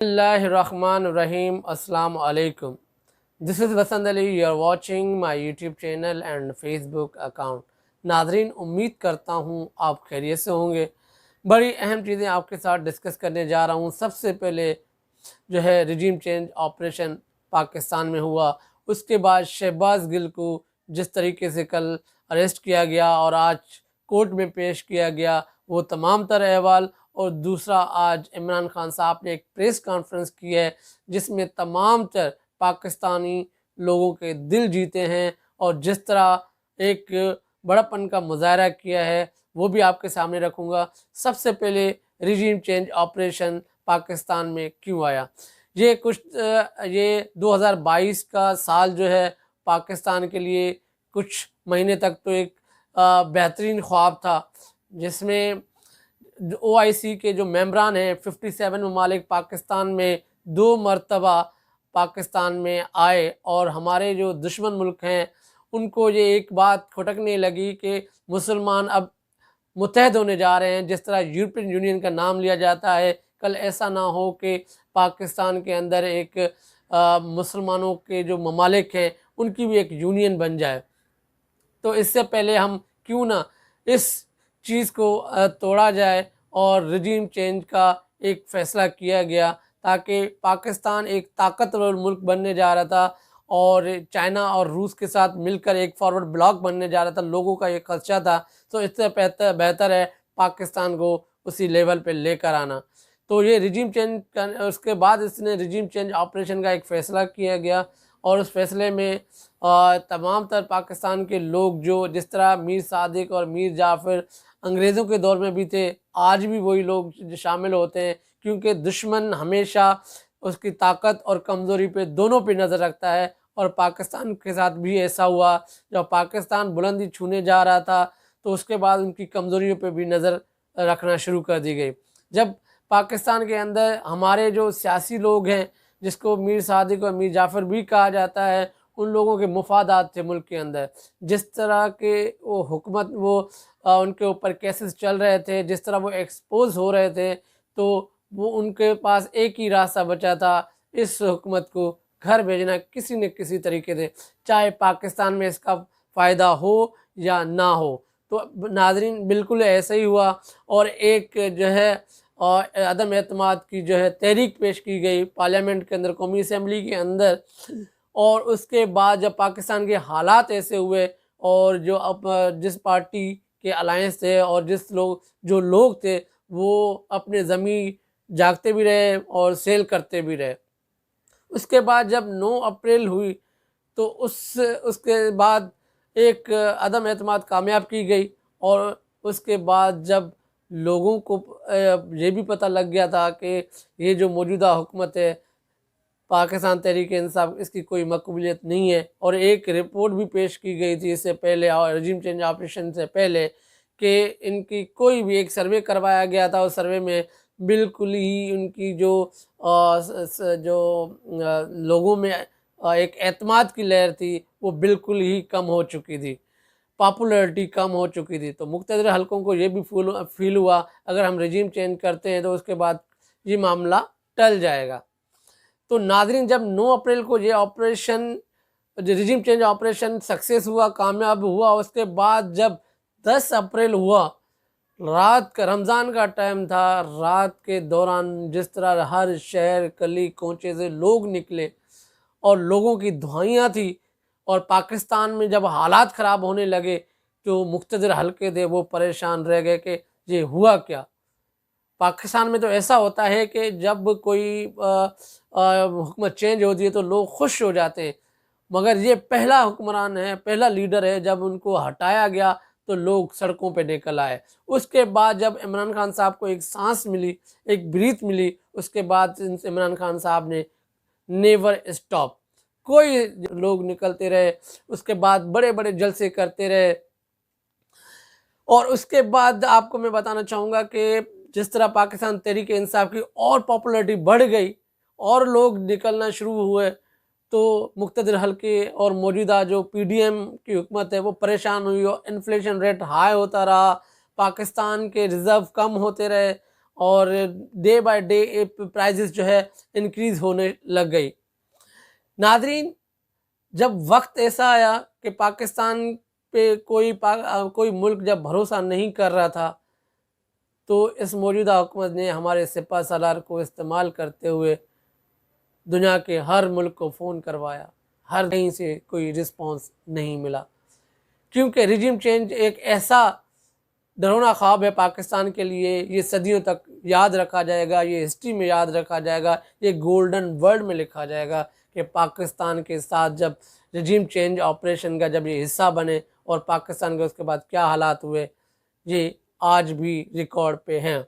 Bismillahirrahmanirrahim. Assalamu alaikum. This is Vasant Ali. You are watching my YouTube channel and Facebook account. Nadreen, उम्मीद करता हूँ आप खैरियत से होंगे। बड़ी अहम चीज़ें आपके साथ डिस्कस करने जा रहा हूँ। सबसे पहले जो है रिजीम चेंज ऑपरेशन पाकिस्तान में हुआ, उसके बाद शहबाज गिल को जिस तरीके से कल अरेस्ट किया गया और आज कोर्ट में पेश किया गया, वो तमाम तर अहवाल। और दूसरा, आज इमरान खान साहब ने एक प्रेस कॉन्फ्रेंस की है जिसमें तमाम तर पाकिस्तानी लोगों के दिल जीते हैं और जिस तरह एक बड़ापन का मुजाहरा किया है वो भी आपके सामने रखूँगा। सबसे पहले रिजीम चेंज ऑपरेशन पाकिस्तान में क्यों आया। ये 2022 का साल जो है पाकिस्तान के लिए कुछ महीने तक तो एक बेहतरीन ख्वाब था, जिसमें OIC के जो मेंबरान हैं 57 ममालिक पाकिस्तान में 2 मरतबा पाकिस्तान में आए और हमारे जो दुश्मन मुल्क हैं उनको ये एक बात खटकने लगी कि मुसलमान अब मुत्तहद होने जा रहे हैं। जिस तरह यूरोपियन यूनियन का नाम लिया जाता है, कल ऐसा ना हो कि पाकिस्तान के अंदर एक मुसलमानों के जो ममालिक हैं उनकी भी एक यूनियन बन जाए। तो इससे पहले हम क्यों ना इस चीज़ को तोड़ा जाए और रिजीम चेंज का एक फ़ैसला किया गया, ताकि पाकिस्तान एक ताकतवर मुल्क बनने जा रहा था और चाइना और रूस के साथ मिलकर एक फॉरवर्ड ब्लॉक बनने जा रहा था। लोगों का ये खदशा था, तो इससे बेहतर है पाकिस्तान को उसी लेवल पे लेकर आना। तो ये रिजीम चेंज का, उसके बाद इसने रिजीम चेंज ऑपरेशन का एक फ़ैसला किया गया और उस फैसले में तमाम तर पाकिस्तान के लोग, जो जिस तरह मीर सादिक और मीर जाफ़र अंग्रेज़ों के दौर में भी थे, आज भी वही लोग शामिल होते हैं, क्योंकि दुश्मन हमेशा उसकी ताकत और कमज़ोरी पे दोनों पे नज़र रखता है। और पाकिस्तान के साथ भी ऐसा हुआ, जब पाकिस्तान बुलंदी छूने जा रहा था तो उसके बाद उनकी कमज़ोरियों पे भी नज़र रखना शुरू कर दी गई। जब पाकिस्तान के अंदर हमारे जो सियासी लोग हैं, जिसको मीर सादिक और मीर जाफ़र भी कहा जाता है, उन लोगों के मुफादात थे मुल्क के अंदर। जिस तरह के वो हुकूमत उनके ऊपर केसेस चल रहे थे, जिस तरह वो एक्सपोज हो रहे थे, तो वो उनके पास एक ही रास्ता बचा था, इस हुकूमत को घर भेजना किसी न किसी तरीके से, चाहे पाकिस्तान में इसका फ़ायदा हो या ना हो। तो नाज़रीन, बिल्कुल ऐसा ही हुआ और एक जो है अदम एतमाद की जो है तहरीक पेश की गई पार्लियामेंट के अंदर, कौमी असम्बली के अंदर। और उसके बाद जब पाकिस्तान के हालात ऐसे हुए और जो अब जिस पार्टी के अलायंस थे और जो लोग थे वो अपने ज़मीन जागते भी रहे और सेल करते भी रहे। उसके बाद जब 9 अप्रैल हुई तो उसके बाद एक अदम एतमाद कामयाब की गई और उसके बाद जब लोगों को ये भी पता लग गया था कि ये जो मौजूदा हुकूमत है पाकिस्तान तहरीक इंसाफ, इसकी कोई मकबूलियत नहीं है। और एक रिपोर्ट भी पेश की गई थी इससे पहले और रिजीम चेंज ऑपरेशन से पहले कि इनकी कोई भी एक सर्वे करवाया गया था, उस सर्वे में बिल्कुल ही उनकी जो लोगों में एक एतमाद की लहर थी वो बिल्कुल ही कम हो चुकी थी, पॉपुलैरिटी कम हो चुकी थी। तो मुख्तलिफ हलकों को ये भी फील हुआ अगर हम रिजीम चेंज करते हैं तो उसके बाद ये मामला टल जाएगा। तो नाज़रीन, जब 9 अप्रैल को ये operation, regime change operation success हुआ, कामयाब हुआ, उसके बाद जब 10 अप्रैल हुआ, रात का रमज़ान का टाइम था, रात के दौरान जिस तरह हर शहर गली कोचे से लोग निकले और लोगों की दुआएं थी, और पाकिस्तान में जब हालात ख़राब होने लगे तो मुख्तलिफ हलके थे वो परेशान रह गए कि ये हुआ क्या। पाकिस्तान में तो ऐसा होता है कि जब कोई हुकूमत चेंज होती है तो लोग खुश हो जाते हैं, मगर ये पहला हुक्मरान है, पहला लीडर है, जब उनको हटाया गया तो लोग सड़कों पे निकल आए। उसके बाद जब इमरान खान साहब को एक सांस मिली, एक ब्रीथ मिली, उसके बाद इमरान खान साहब ने नेवर स्टॉप, कोई लोग निकलते रहे, उसके बाद बड़े बड़े जलसे करते रहे। और उसके बाद आपको मैं बताना चाहूँगा कि जिस तरह पाकिस्तान तहरीक इंसाफ की और पॉपुलैरिटी बढ़ गई और लोग निकलना शुरू हुए, तो मुख्तलिफ हलके और मौजूदा जो PDM की हुकूमत है वो परेशान हुई और इन्फ्लेशन रेट हाई होता रहा, पाकिस्तान के रिज़र्व कम होते रहे और डे बाय डे प्राइजेस जो है इंक्रीज़ होने लग गई। नादरीन, जब वक्त ऐसा आया कि पाकिस्तान पे कोई मुल्क जब भरोसा नहीं कर रहा था, तो इस मौजूदा हुकूमत ने हमारे सिपह सालार को इस्तेमाल करते हुए दुनिया के हर मुल्क को फ़ोन करवाया, हर कहीं से कोई रिस्पॉन्स नहीं मिला, क्योंकि रिजिम चेंज एक ऐसा डरावना ख्वाब है पाकिस्तान के लिए। ये सदियों तक याद रखा जाएगा, ये हिस्ट्री में याद रखा जाएगा, ये गोल्डन वर्ड में लिखा जाएगा कि पाकिस्तान के साथ जब रिजिम चेंज ऑपरेशन का जब ये हिस्सा बने और पाकिस्तान के उसके बाद क्या हालात हुए, ये आज भी रिकॉर्ड पे हैं।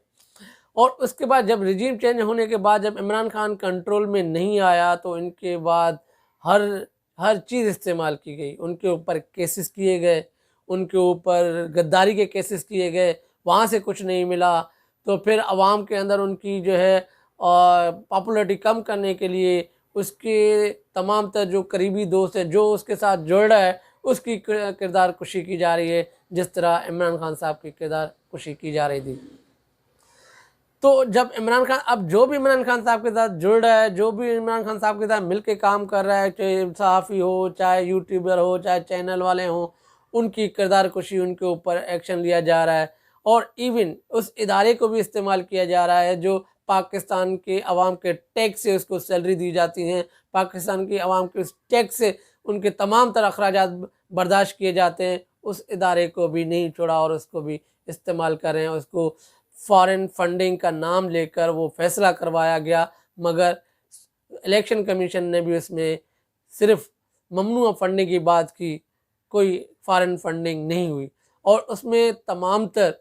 और उसके बाद जब रिजीम चेंज होने के बाद जब इमरान खान कंट्रोल में नहीं आया, तो इनके बाद हर हर चीज़ इस्तेमाल की गई। उनके ऊपर केसेस किए गए, उनके ऊपर गद्दारी के केसेस किए गए, वहाँ से कुछ नहीं मिला। तो फिर अवाम के अंदर उनकी जो है पॉपुलरिटी कम करने के लिए उसके तमाम तर जो करीबी दोस्त है, जो उसके साथ जुड़ रहा है, उसकी किरदार कुशी की जा रही है, जिस तरह इमरान खान साहब की किरदार कुशी की जा रही थी। तो जब इमरान खान, अब जो भी इमरान खान साहब के साथ जुड़ रहा है, जो भी इमरान खान साहब के साथ मिल के काम कर रहा है, चाहे सहाफ़ी हो, चाहे यूट्यूबर हो, चाहे चैनल वाले हों, उनकी किरदार कुशी, उनके ऊपर एक्शन लिया जा रहा है। और इवन उस इदारे को भी इस्तेमाल किया जा रहा है जो पाकिस्तान के अवाम के टैक्स से उसको सैलरी दी जाती हैं, पाकिस्तान की अवाम के उस टैक्स से उनके तमाम तरह अखराजात बर्दाश्त किए जाते हैं। उस इदारे को भी नहीं छोड़ा और उसको भी इस्तेमाल कर रहे हैं। उसको फॉरेन फंडिंग का नाम लेकर वो फैसला करवाया गया, मगर इलेक्शन कमीशन ने भी उसमें सिर्फ ममनुआ फंडिंग की बात की, कोई फॉरेन फंडिंग नहीं हुई। और उसमें तमाम तर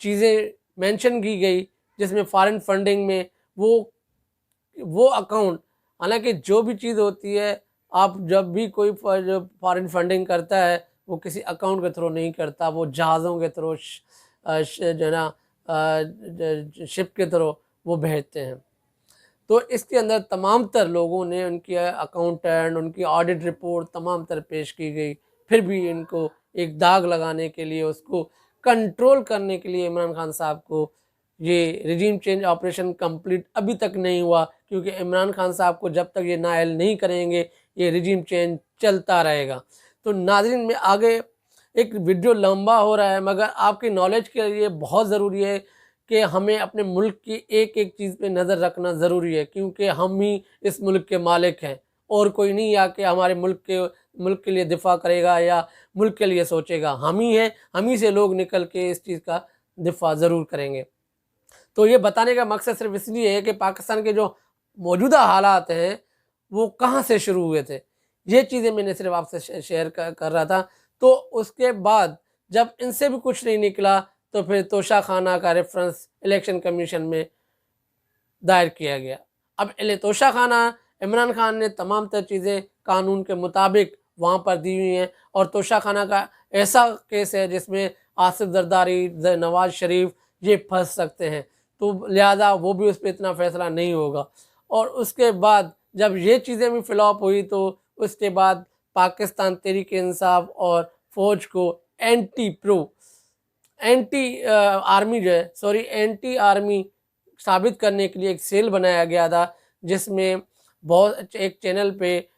चीज़ें मेंशन की गई, जिसमें फॉरेन फंडिंग में वो अकाउंट, हालांकि जो भी चीज़ होती है, आप जब भी कोई फॉरेन फंडिंग करता है वो किसी अकाउंट के थ्रू नहीं करता, वो जहाज़ों के थ्रू जो ना शिप के थ्रू वो भेजते हैं। तो इसके अंदर तमाम तर लोगों ने उनकी अकाउंटेंट, उनकी ऑडिट रिपोर्ट तमाम तर पेश की गई, फिर भी इनको एक दाग लगाने के लिए, उसको कंट्रोल करने के लिए इमरान खान साहब को ये रिजीम चेंज ऑपरेशन कंप्लीट अभी तक नहीं हुआ, क्योंकि इमरान खान साहब को जब तक ये नाअहल नहीं करेंगे ये रिजीम चेंज चलता रहेगा। तो नाज़रीन, में आगे एक वीडियो लंबा हो रहा है, मगर आपकी नॉलेज के लिए बहुत ज़रूरी है कि हमें अपने मुल्क की एक एक चीज़ पे नज़र रखना ज़रूरी है, क्योंकि हम ही इस मुल्क के मालिक हैं और कोई नहीं आके हमारे मुल्क के लिए दिफा करेगा या मुल्क के लिए सोचेगा। हम ही हैं, हम ही से लोग निकल के इस चीज़ का दिफा ज़रूर करेंगे। तो ये बताने का मकसद सिर्फ इसलिए है कि पाकिस्तान के जो मौजूदा हालात हैं वो कहाँ से शुरू हुए थे, ये चीज़ें मैंने सिर्फ आपसे शेयर कर रहा था। तो उसके बाद जब इनसे भी कुछ नहीं निकला, तो फिर तोशाखाना का रेफरेंस इलेक्शन कमीशन में दायर किया गया। अब तोशाखाना, इमरान खान ने तमाम तर चीज़ें कानून के मुताबिक वहाँ पर दी हुई हैं, और तोशाखाना का ऐसा केस है जिसमें आसिफ जरदारी, नवाज शरीफ ये फंस सकते हैं, तो लिहाजा वो भी उस पर इतना फ़ैसला नहीं होगा। और उसके बाद जब ये चीज़ें भी फ्लॉप हुई, तो उसके बाद पाकिस्तान तहरीक-ए-इंसाफ और फ़ौज को एंटी आर्मी साबित करने के लिए एक सेल बनाया गया था, जिसमें बहुत एक चैनल पे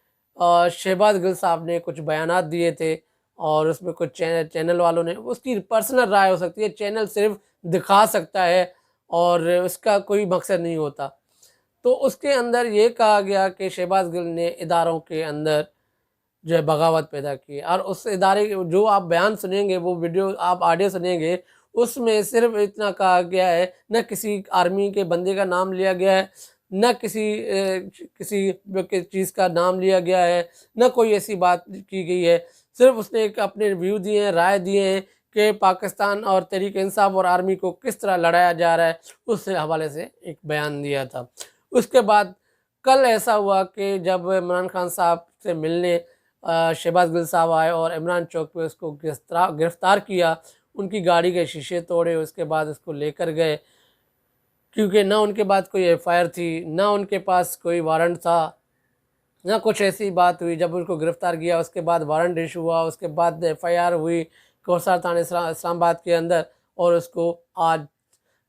शहबाज गिल साहब ने कुछ बयानात दिए थे, और उसमें कुछ चैनल वालों ने, उसकी पर्सनल राय हो सकती है, चैनल सिर्फ दिखा सकता है और उसका कोई मकसद नहीं होता। तो उसके अंदर ये कहा गया कि शहबाज गिल ने इदारों के अंदर जो है बगावत पैदा की, और उस इदारे जो आप बयान सुनेंगे, वो वीडियो आप ऑडियो सुनेंगे, उसमें सिर्फ इतना कहा गया है, न किसी आर्मी के बंदे का नाम लिया गया है, न किसी चीज़ का नाम लिया गया है, न कोई ऐसी बात की गई है। सिर्फ उसने एक अपने व्यू दिए हैं, राय दिए हैं कि पाकिस्तान और तहरीक इंसाफ और आर्मी को किस तरह लड़ाया जा रहा है, उस हवाले से एक बयान दिया था। उसके बाद कल ऐसा हुआ कि जब इमरान खान साहब से मिलने शहबाज गिल साहब आए और इमरान चौक पे उसको गिरफ़्तार किया, उनकी गाड़ी के शीशे तोड़े, उसके बाद उसको लेकर गए, क्योंकि ना उनके पास कोई एफआईआर थी, ना उनके पास कोई वारंट था, ना कुछ ऐसी बात हुई। जब उनको गिरफ़्तार किया उसके बाद वारंट इशू हुआ, उसके बाद एफआईआर हुई कौसार थाने इस्लामाबाद के अंदर, और उसको आज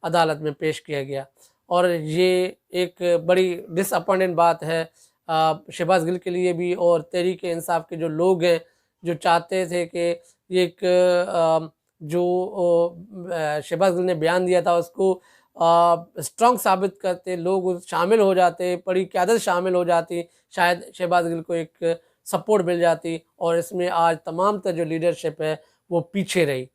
अदालत में पेश किया गया। और ये एक बड़ी डिसअपॉइंटेड बात है शहबाज गिल के लिए भी और तहरीक इंसाफ के जो लोग हैं, जो चाहते थे कि ये एक जो शहबाज गिल ने बयान दिया था उसको स्ट्रॉन्ग साबित करते, लोग शामिल हो जाते, बड़ी क़यादत शामिल हो जाती, शायद शहबाज गिल को एक सपोर्ट मिल जाती। और इसमें आज तमाम तर जो लीडरशिप है वो पीछे रही।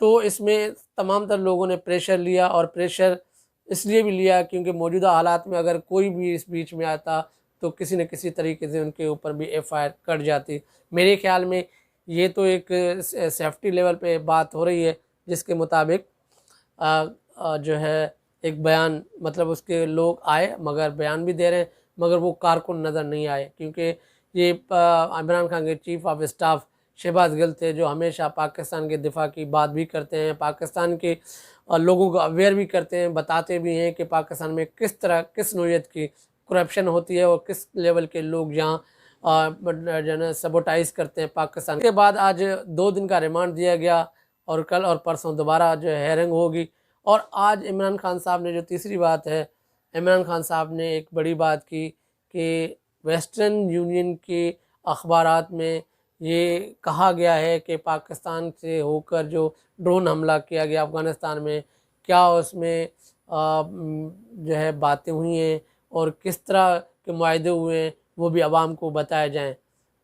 तो इसमें तमाम तर लोगों ने प्रेशर लिया, और प्रेशर इसलिए भी लिया क्योंकि मौजूदा हालात में अगर कोई भी इस बीच में आता तो किसी न किसी तरीके से उनके ऊपर भी FIR कट जाती। मेरे ख्याल में ये तो एक सेफ्टी लेवल पे बात हो रही है, जिसके मुताबिक जो है एक बयान, मतलब उसके लोग आए मगर बयान भी दे रहे हैं, मगर वो कारकुन नज़र नहीं आए, क्योंकि ये इमरान खान के chief of staff Shahbaz Gill थे, जो हमेशा पाकिस्तान के दिफा की बात भी करते हैं, पाकिस्तान के लोगों को अवेयर भी करते हैं, बताते भी हैं कि पाकिस्तान में किस तरह किस नौइयत की करप्शन होती है और किस लेवल के लोग यहाँ जो है सबोटाइज़ करते हैं पाकिस्तान। के बाद आज 2 दिन का रिमांड दिया गया और कल और परसों दोबारा जो है हेयरिंग होगी। और आज इमरान खान साहब ने जो तीसरी बात है, इमरान खान साहब ने एक बड़ी बात की कि वेस्टर्न यूनियन के अखबारात में ये कहा गया है कि पाकिस्तान से होकर जो ड्रोन हमला किया गया अफ़गानिस्तान में, क्या उसमें जो है बातें हुई हैं और किस तरह के मुआहदे हुए हैं, वो भी आवाम को बताए जाएं।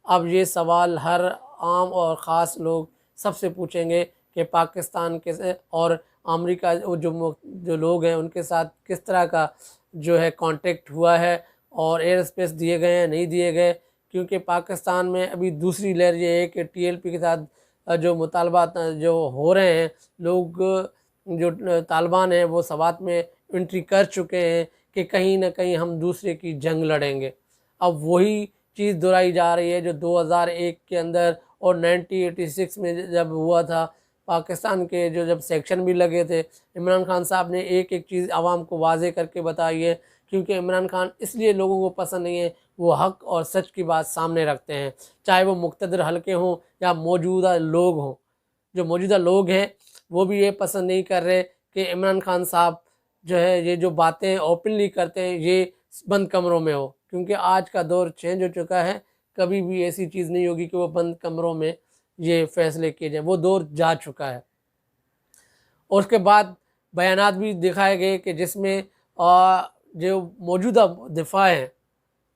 अब ये सवाल हर आम और ख़ास लोग सबसे पूछेंगे कि पाकिस्तान के और अमेरिका जो लोग हैं उनके साथ किस तरह का जो है कांटेक्ट हुआ है और एयर स्पेस दिए गए हैं नहीं दिए गए। क्योंकि पाकिस्तान में अभी दूसरी लहर ये है कि TLP के साथ जो मुतालबात जो हो रहे हैं, लोग जो तालिबान हैं वो सवात में एंट्री कर चुके हैं कि कहीं ना कहीं हम दूसरे की जंग लड़ेंगे। अब वही चीज़ दोहराई जा रही है जो 2001 के अंदर और 1986 में जब हुआ था, पाकिस्तान के जब सेक्शन भी लगे थे, इमरान खान साहब ने एक एक चीज़ आवाम को वाजे करके बताई है। क्योंकि इमरान खान इसलिए लोगों को पसंद नहीं है, वो हक़ और सच की बात सामने रखते हैं, चाहे वो मुक़्तदर हलके हों या मौजूदा लोग हों। जो मौजूदा लोग हैं वो भी ये पसंद नहीं कर रहे कि इमरान खान साहब जो है ये जो बातें ओपनली करते हैं ये बंद कमरों में हो, क्योंकि आज का दौर चेंज हो चुका है। कभी भी ऐसी चीज़ नहीं होगी कि वो बंद कमरों में ये फ़ैसले किए जाएँ, वो दौर जा चुका है। और उसके बाद बयानात भी दिखाए गए कि जिसमें जो मौजूदा दिफा हैं,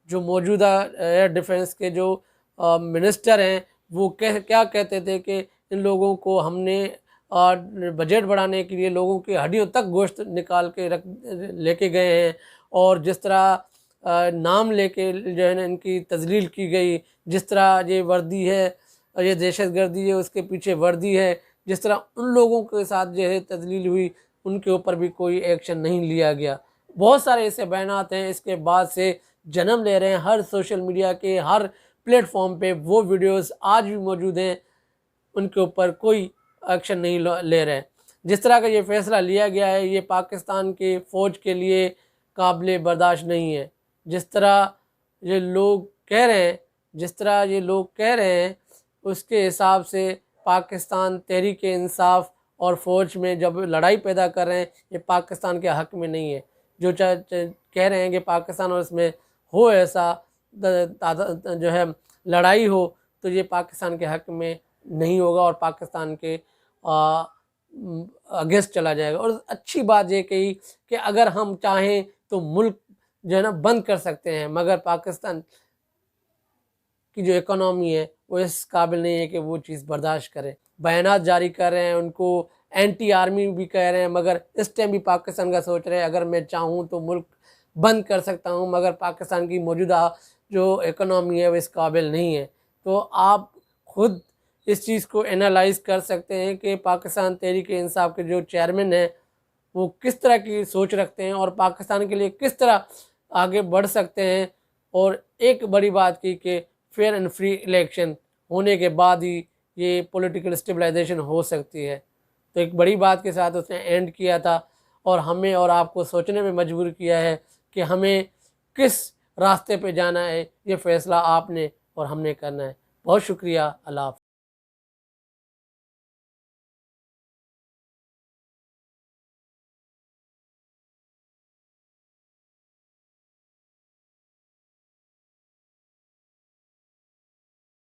जो मौजूदा एयर डिफेंस के जो मिनिस्टर हैं, वो क्या कहते थे कि इन लोगों को हमने बजट बढ़ाने के लिए लोगों की हड्डियों तक गोश्त निकाल के लेके गए हैं। और जिस तरह नाम लेके जो है ना इनकी तजलील की गई, जिस तरह ये वर्दी है, ये दहशतगर्दी है, उसके पीछे वर्दी है, जिस तरह उन लोगों के साथ जो है तजलील हुई, उनके ऊपर भी कोई एक्शन नहीं लिया गया। बहुत सारे ऐसे बयानात हैं इसके बाद से जन्म ले रहे हैं, हर सोशल मीडिया के हर प्लेटफॉर्म पे वो वीडियोस आज भी मौजूद हैं, उनके ऊपर कोई एक्शन नहीं ले रहे। जिस तरह का ये फ़ैसला लिया गया है ये पाकिस्तान के फ़ौज के लिए काबिल बर्दाश्त नहीं है। जिस तरह ये लोग कह रहे हैं उसके हिसाब से पाकिस्तान तहरीक इंसाफ और फ़ौज में जब लड़ाई पैदा कर रहे हैं, ये पाकिस्तान के हक़ में नहीं है। जो कह रहे हैं कि पाकिस्तान और इसमें हो ऐसा जो है लड़ाई हो, तो ये पाकिस्तान के हक़ में नहीं होगा और पाकिस्तान के अगेंस्ट चला जाएगा। और अच्छी बात ये कही कि अगर हम चाहें तो मुल्क जो है ना बंद कर सकते हैं, मगर पाकिस्तान की जो इकोनॉमी है वो इस काबिल नहीं है कि वो चीज़ बर्दाश्त करे। बयानात जारी कर रहे हैं, उनको एंटी आर्मी भी कह रहे हैं, मगर इस टाइम भी पाकिस्तान का सोच रहे हैं अगर मैं चाहूँ तो मुल्क बंद कर सकता हूँ, मगर पाकिस्तान की मौजूदा जो इकोनॉमी है वो इस काबिल नहीं है। तो आप खुद इस चीज़ को एनालाइज़ कर सकते हैं कि पाकिस्तान तहरीक इंसाफ के जो चेयरमैन हैं वो किस तरह की सोच रखते हैं और पाकिस्तान के लिए किस तरह आगे बढ़ सकते हैं। और एक बड़ी बात की कि फेयर एंड फ्री इलेक्शन होने के बाद ही ये पॉलिटिकल स्टेबलाइजेशन हो सकती है। तो एक बड़ी बात के साथ उसने एंड किया था और हमें और आपको सोचने में मजबूर किया है कि हमें किस रास्ते पे जाना है, ये फ़ैसला आपने और हमने करना है। बहुत शुक्रिया। अल्लाह हाफ़िज़।